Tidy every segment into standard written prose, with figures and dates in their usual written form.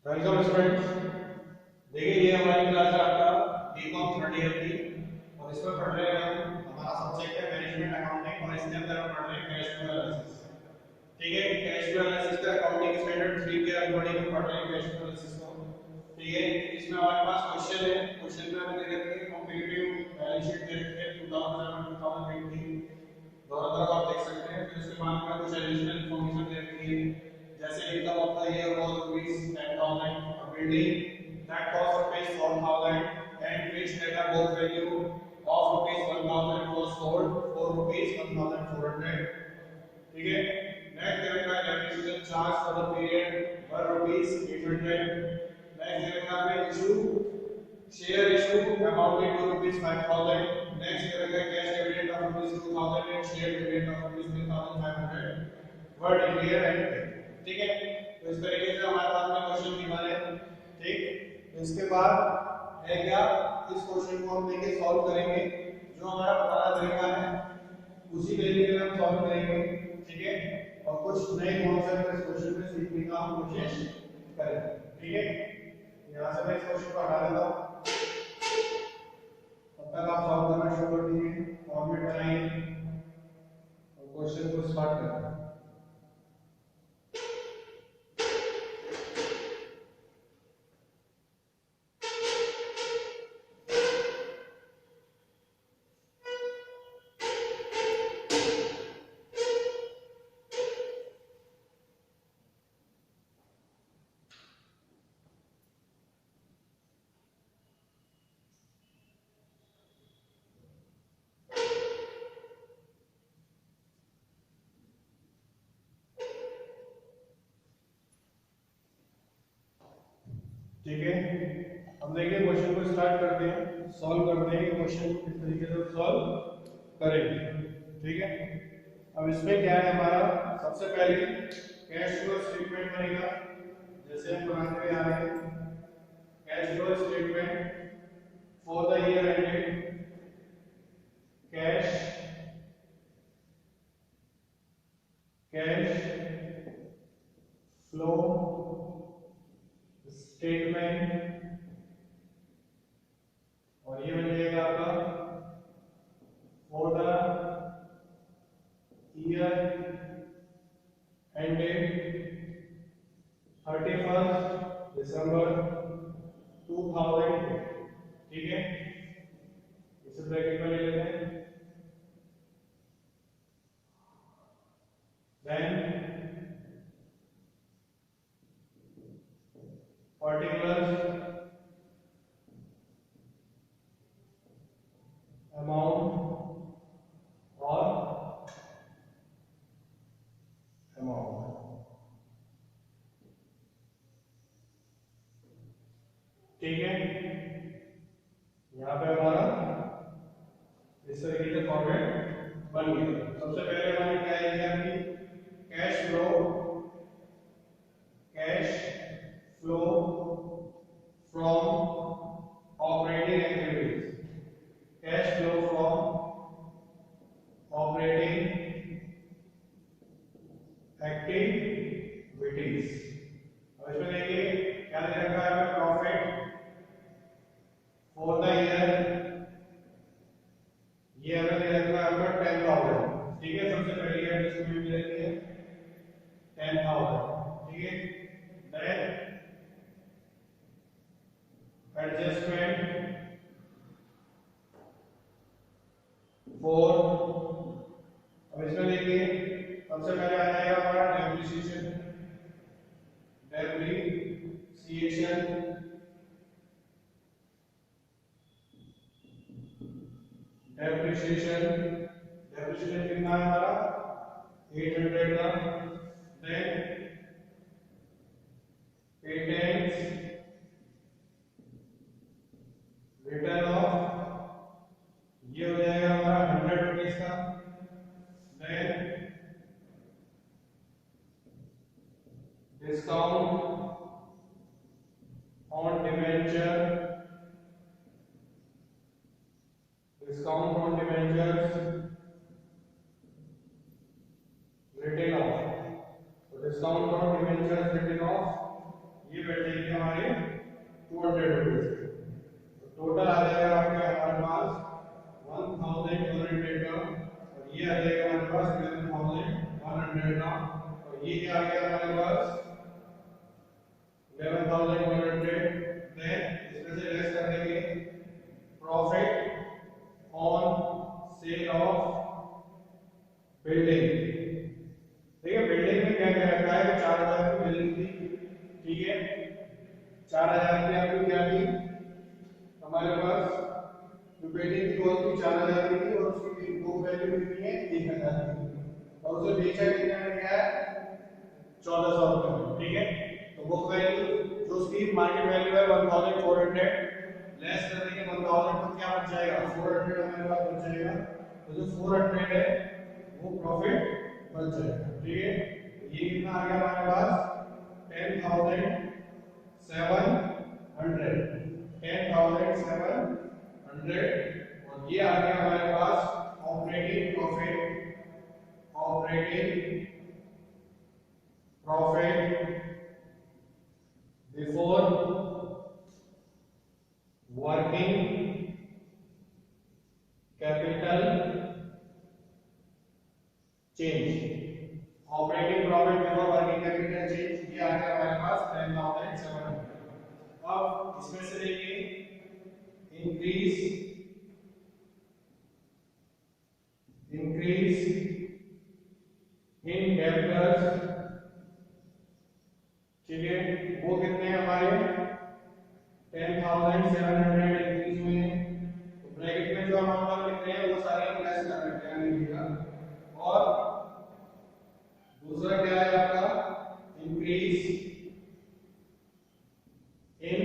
Welcome students. देखिए ये हमारी क्लास है आपका बीकॉम थर्ड ईयर की और इसमें पढ़ रहे हैं हम। हमारा सब्जेक्ट है मैनेजमेंट अकाउंटिंग और इसके अंदर हम पढ़ रहे हैं कैश फ्लो एनालिसिस। ठीक है, कैश फ्लो एनालिसिस का अकाउंटिंग स्टैंडर्ड 3 के अकॉर्डिंग हम पढ़ रहे हैं कैश फ्लो एनालिसिस को। ठीक है, इसमें हमारे पास क्वेश्चन है। क्वेश्चन में हमें दे रखे हैं कंपैरेटिव बैलेंस शीट दे रखे हैं 2011 2020 दोनों तरफ आप देख सकते हैं। फिर उसके बाद में कुछ एडिशनल इन्फॉर्मेशन दे रखी है, जैसे income of the year was rupees 10,000, a building that cost rupees 4,000 and which had a book value of rupees 1,000 was sold for rupees 1,400. ठीक है, नेक्स्ट देखेगा depreciation charge for the period were rupees 800. Next देखेगा हमें issue share issue amounted to rupees 5,000. Next देखेगा cash dividend of rupees 2,000 and share dividend of rupees 3,500 were declared and paid. ठीक है, तो इस तरीके से हमारे पास में क्वेश्चन गिवन है. ठीक, तो इसके बाद है क्या, इस क्वेश्चन को हम लेके सॉल्व करेंगे. जो हमारा पुराना तरीका है उसी तरीके से हम सॉल्व करेंगे. ठीक है, और कुछ नए कॉन्सेप्ट इस क्वेश्चन में सीखने का हम कोशिश करेंगे. ठीक है, यहां से मैं इस क्वेश्चन को हटा देता हूं. तब तक आप सॉल्व करना शुरू कर दीजिए, फॉर्मेट बनाइए और क्वेश्चन को स्टार्ट करें. ठीक है, हम देखिए क्वेश्चन को स्टार्ट करते हैं, सॉल्व करते हैं. क्वेश्चन को किस तरीके से सॉल्व करेंगे. ठीक है, अब इसमें क्या है हमारा, सबसे पहले कैश फ्लो स्टेटमेंट बनेगा. जैसे हम बनाते हुए आ रहे हैं, cash flow statement for the year ended. Cash cash flow statement, और ये बन जाएगा आपका फॉर द ईयर एंडेड 31 दिसंबर 2000. ठीक है, इसे ब्रैकेट में ले लेते हैं. देन particulars amount और amount. ठीक है, यहाँ पे हमारा इस तरीके से फॉर्मेट बन गया. सबसे पहले हमारे क्या है कि cash flow from operating activities. Cash flow from operating activities. अब इसमें देखिए क्या दे रखा है, प्रॉफिट फॉर द ईयर, ये हमें दे रखा है आपका 10,000. ठीक है, सबसे पहले एडजस्टमेंट दे रखी है 10,000. ठीक है, देन एडजस्टमेंट फॉर, अब इसमें देखिए सबसे पहले आ जाएगा हमारा डेप्रिसिएशन. डेप्रिसिएशन डेप्रिसिएशन कितना है हमारा 800 का. देन पेटेंट्स रिटर्न ऑफ, ये हो जाएगा हमारा 100 रुपीज का. Then discount on debenture, discount on debentures written off. तो discount on debentures written off ये बैठ जाएगी 11,200, देन इसमें से लेस कर देंगे profit on sale of building. ठीक है, बिल्डिंग में क्या क्या रखा है, 4000 की वैल्यू थी, ठीक है, 4000 की आपकी क्या थी हमारे पास, जो बिल्डिंग की कॉस्ट थी 4000 की थी और उसकी बुक वैल्यू कितनी है 1000 की, और उसे बेचा कितने में गया है 1400 रुपए में। ठीक है, तो बुक वैल्यू जो उसकी मार्केट वैल्यू है 1400 लेस कर देंगे 1000, तो क्या बच जाएगा 400 हमारे पास बच जाएगा, तो जो 400 है वो प्रॉफिट बच जाएगा। ठीक है, ये कितना आ गया हमारे पास 10,700, 10,700, और ये आ गया हमारे पास operating profit, operating profit before working capital change, operating profit before working capital change, ये आ गया हमारे पास 10,700। अब इसमें से देखिए इंक्रीज इन डेब्टर्स, ठीक है, वो कितने हैं हमारे 10,700 इंक्रीज हुए हैं, तो ब्रैकेट में जो अमाउंट हम लिख रहे हैं वो सारे हम लेस कर रहे हैं लिखिएगा। और दूसरा क्या है आपका इंक्रीज इन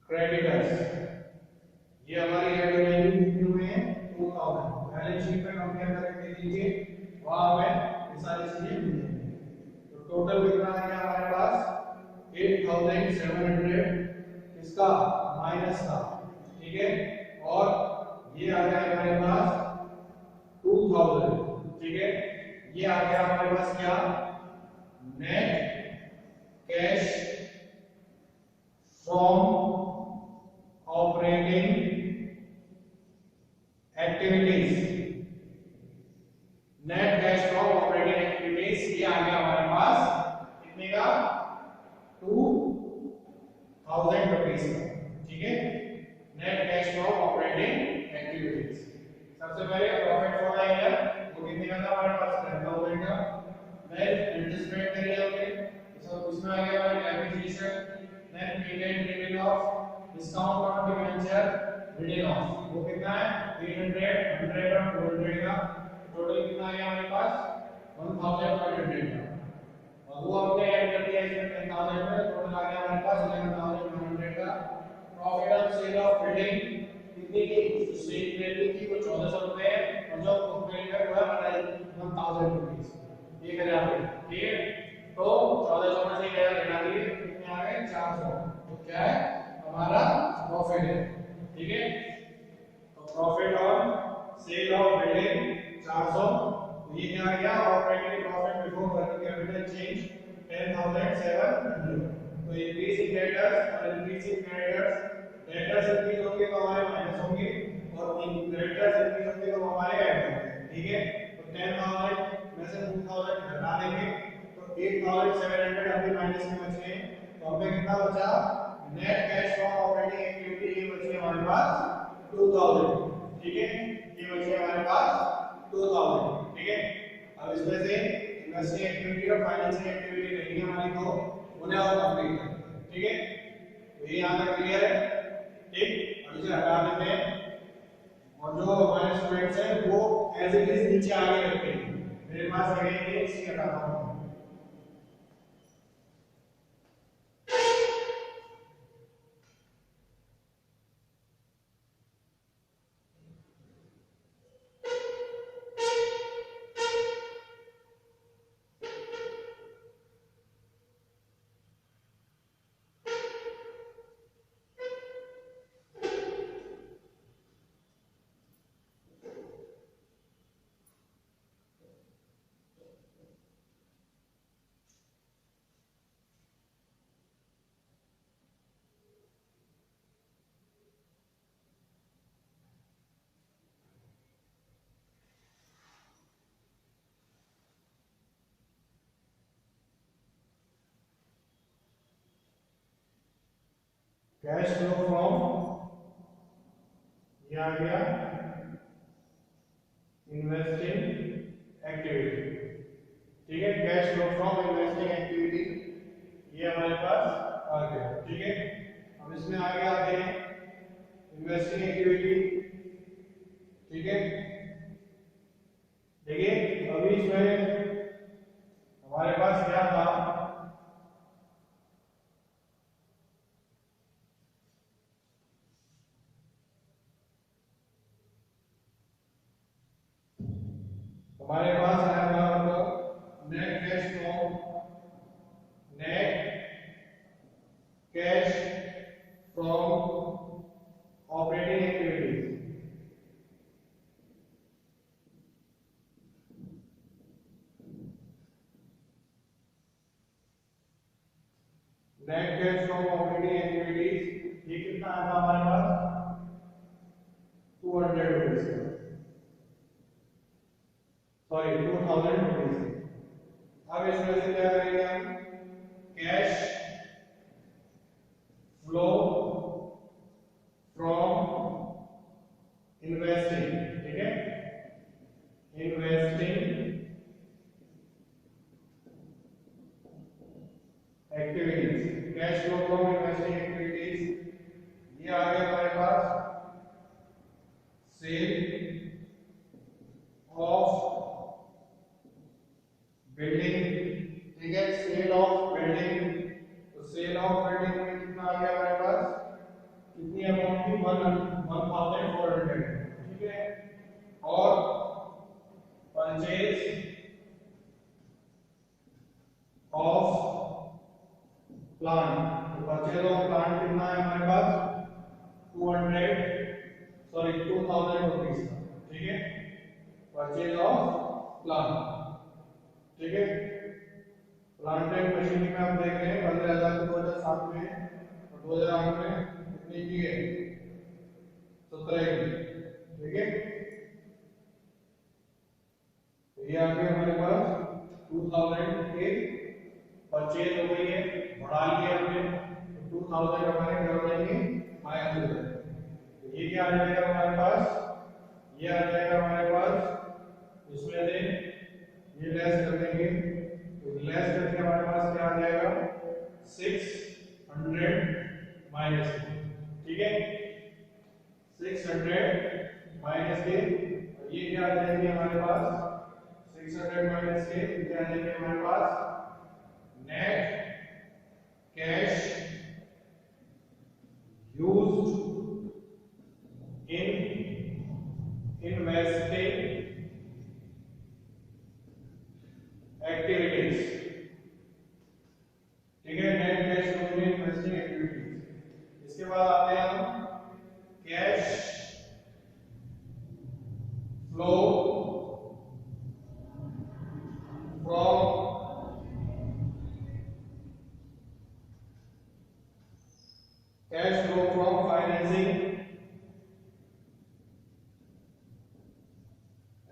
क्रेडिटर्स, ये हमारी हेड वैल्यू कितनी हुई है 2000, बैलेंस शीट पे कंपेयर करके देख लीजिए वहां हमें ये सारी चीजें मिल जाएंगी। तो टोटल कितना आ गया हमारे पास 8700 इसका माइनस का, ठीक है, और ये आ गया हमारे पास 2000, ठीक है, ये आ गया हमारे पास क्या net cash from operating activities, net cash from operating activities, ये आ गया हमारे पास कितने का 2000 रुपीस का। ठीक है, net cash from operating activities. सबसे पहले प्रॉफिट फॉर द ईयर वो कितने का था हमारे पास 10,000 का, देन इंटरेस्ट पेड करिए हमने, तो इसमें आ गया हमारा depreciation, then patent return of discount on debenture return of, वो कितना है 300, 100 और 200 का, टोटल कितना आ गया हमारे पास 1500 का, और वो हमने ऐड कर दिया इसमें 10,000 में, टोटल आ गया हमारे पास 11,100 का। Profit on sale of building कितनी की, जो सेल वैल्यू थी वो 1400 रुपए है, और जो बुक वैल्यू है वो है 1000 रुपीस, ये करें आपने। ठीक है, तो 1400 में से 1000 घटा दिए कितने आ गए 400, तो क्या है हमारा प्रॉफिट है। ठीक है, तो profit on sale of building 400, तो ये क्या आ गया operating profit before working capital change 10,700। तो इंक्रीज इन डेटर्स और increase in creditors, debtors increase होंगे तो हमारे माइनस होंगे और क्रेडिटर्स इंक्रीज होंगे तो हमारे ऐड होंगे। ठीक है, तो 10,000 में से 2000 घटा देंगे तो 8,700 अभी माइनस में बचे हैं, तो हमें कितना बचा net cash from operating activity, ये बची हमारे पास 2000। ठीक है, ये बची हमारे पास 2000। ठीक है, अब इसमें से इन्वेस्टिंग एक्टिविटी और फाइनेंसिंग एक्टिविटी रहेगी हमारी दो, उन्हें और कंप्लीट करते हैं। ठीक है, तो ये यहां तक क्लियर है। ठीक, अब इसे हटा देते हैं और जो हमारे स्टूडेंट्स हैं वो एज इट इज नीचे आगे रखते हैं, मेरे पास रहेंगे इसे हटाता हूं। कैश फ्लो फ्रॉम, ये आ गया इन्वेस्टिंग एक्टिविटी। ठीक है, cash flow from investing activity ये हमारे पास आ गया। ठीक है, अब इसमें आगे आते हैं इन्वेस्टिंग एक्टिविटी। ठीक है, देखिए अभी इसमें हमारे पास क्या था, हमारे पास आया था आपका net cash flow, net cash from operating activities. Net cash from operating activities ये कितना आया था हमारे पास, 200 रुपीज का, सॉरी 2000 रुपीज। अब इसमें से क्या करेंगे हम, कैश फ्लो फ्रॉम इन्वेस्टिंग। ठीक है, investing activities, cash flow from investing activities ये आ गया हमारे पास सेल ऑफ बिल्डिंग। ठीक है, सेल ऑफ बिल्डिंग, तो सेल ऑफ बिल्डिंग में कितना आ गया हमारे पास, कितनी अमाउंट थी, 1400। ठीक है, और परचेज ऑफ प्लांट, तो परचेज ऑफ प्लांट कितना है हमारे पास, 2000 रुपीज का। ठीक है, परचेज ऑफ प्लांट। ठीक है, प्लांट एंड मशीनरी में आप देख रहे हैं 15,000 2007 में और 2008 में कितनी की है, 17 की। ठीक है, तो ये आ गया हमारे पास 2000 के परचेज हो गई है, बढ़ा लिया हमने, तो 2000 हमारे क्या हो जाएंगे, माइनस हो जाएंगे। तो ये क्या आ जाएगा हमारे पास, ये आ जाएगा हमारे पास, इसमें से ये लेस कर देंगे, तो लेस करके हमारे पास क्या आ जाएगा, 600 माइनस। ठीक है, 600 माइनस के, और ये क्या आ जाएंगे हमारे पास, 600 माइनस के क्या आ जाएंगे हमारे पास, net cash used in investing activities. ठीक है, net cash used in investing activities. इसके बाद आते हैं हम cash flow from cash flow from financing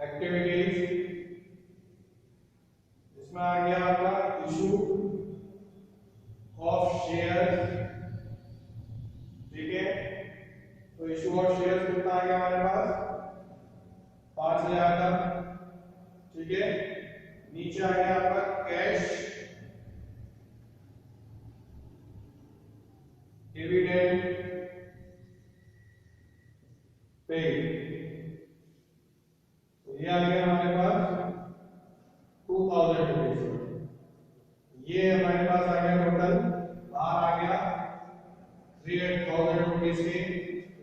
activities. इसमें आ गया आपका इशू ऑफ शेयर्स। ठीक है, तो इशू ऑफ शेयर्स कितना आ गया हमारे पास, 5000 का। ठीक है, नीचे आ गया आपका कैश डिविडेंड पे, तो ये आ गया हमारे पास 2000 रुपीज। ये हमारे पास आ गया टोटल, बाहर आ गया 3000 रुपीज के।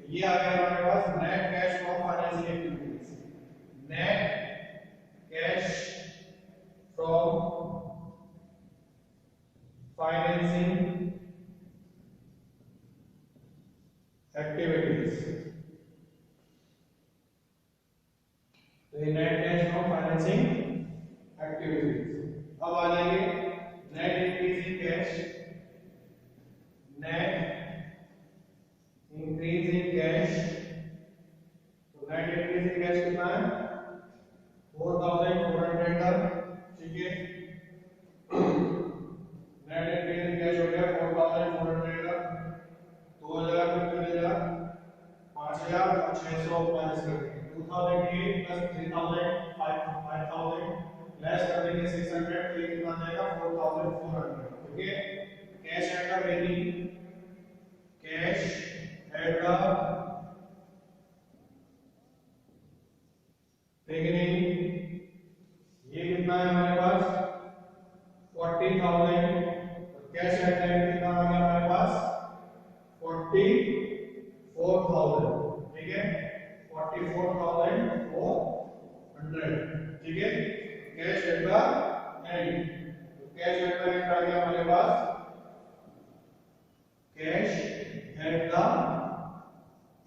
ये आ गया हमारे पास net cash from financing activities, net cash from financing activities. तो ये net cash from financing activities. अब आ जाएंगे net increase in cash, net increase in cash, तो नेट इंक्रीज इन कैश कितना है, 4400 का। ठीक है, नेट इंक्रीज इन कैश हो गया 4400 का, 2000 600 तो ये कितना आ जाएगा 4400। ठीक है, cash at the beginning, cash at the beginning ये कितना है हमारे पास 40,000। कैश एट द एंड कितना आ गया हमारे पास 44,000। ठीक है, 44,400। ठीक है, कैश एट द एंड, तो कैश एट द एंड आ गया हमारे पास, कैश एट द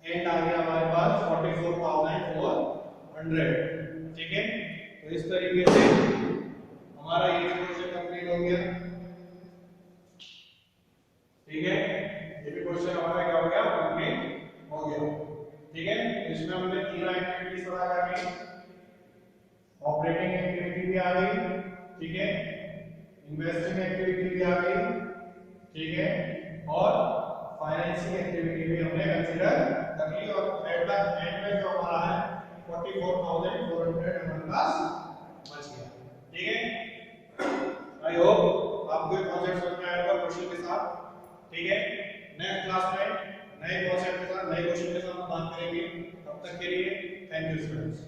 एंड आ गया हमारे पास 44,400। ठीक है, तो इस तरीके से हमारा ये क्वेश्चन कंप्लीट हो गया। ठीक है, ये भी क्वेश्चन हमारा क्या हो गया कंप्लीट हो गया। ठीक है, इसमें हमने तीन एक्टिविटीज पढ़ा करनी, ऑपरेटिंग एक्टिविटी भी आ गई, ठीक है, इन्वेस्टिंग एक्टिविटी भी आ गई, ठीक है, और फाइनेंसिंग एक्टिविटी भी हमने कंसीडर कर ली, और एट द एंड में जो हमारा है 44,400 हमारे पास बच गया। ठीक है, आई होप आपको ये कॉन्सेप्ट समझ में आएगा क्वेश्चन के साथ। ठीक है, नेक्स्ट क्लास में नए कॉन्सेप्ट के साथ नए क्वेश्चन के साथ बात करेंगे। तब तक के लिए थैंक यू स्टूडेंट्स।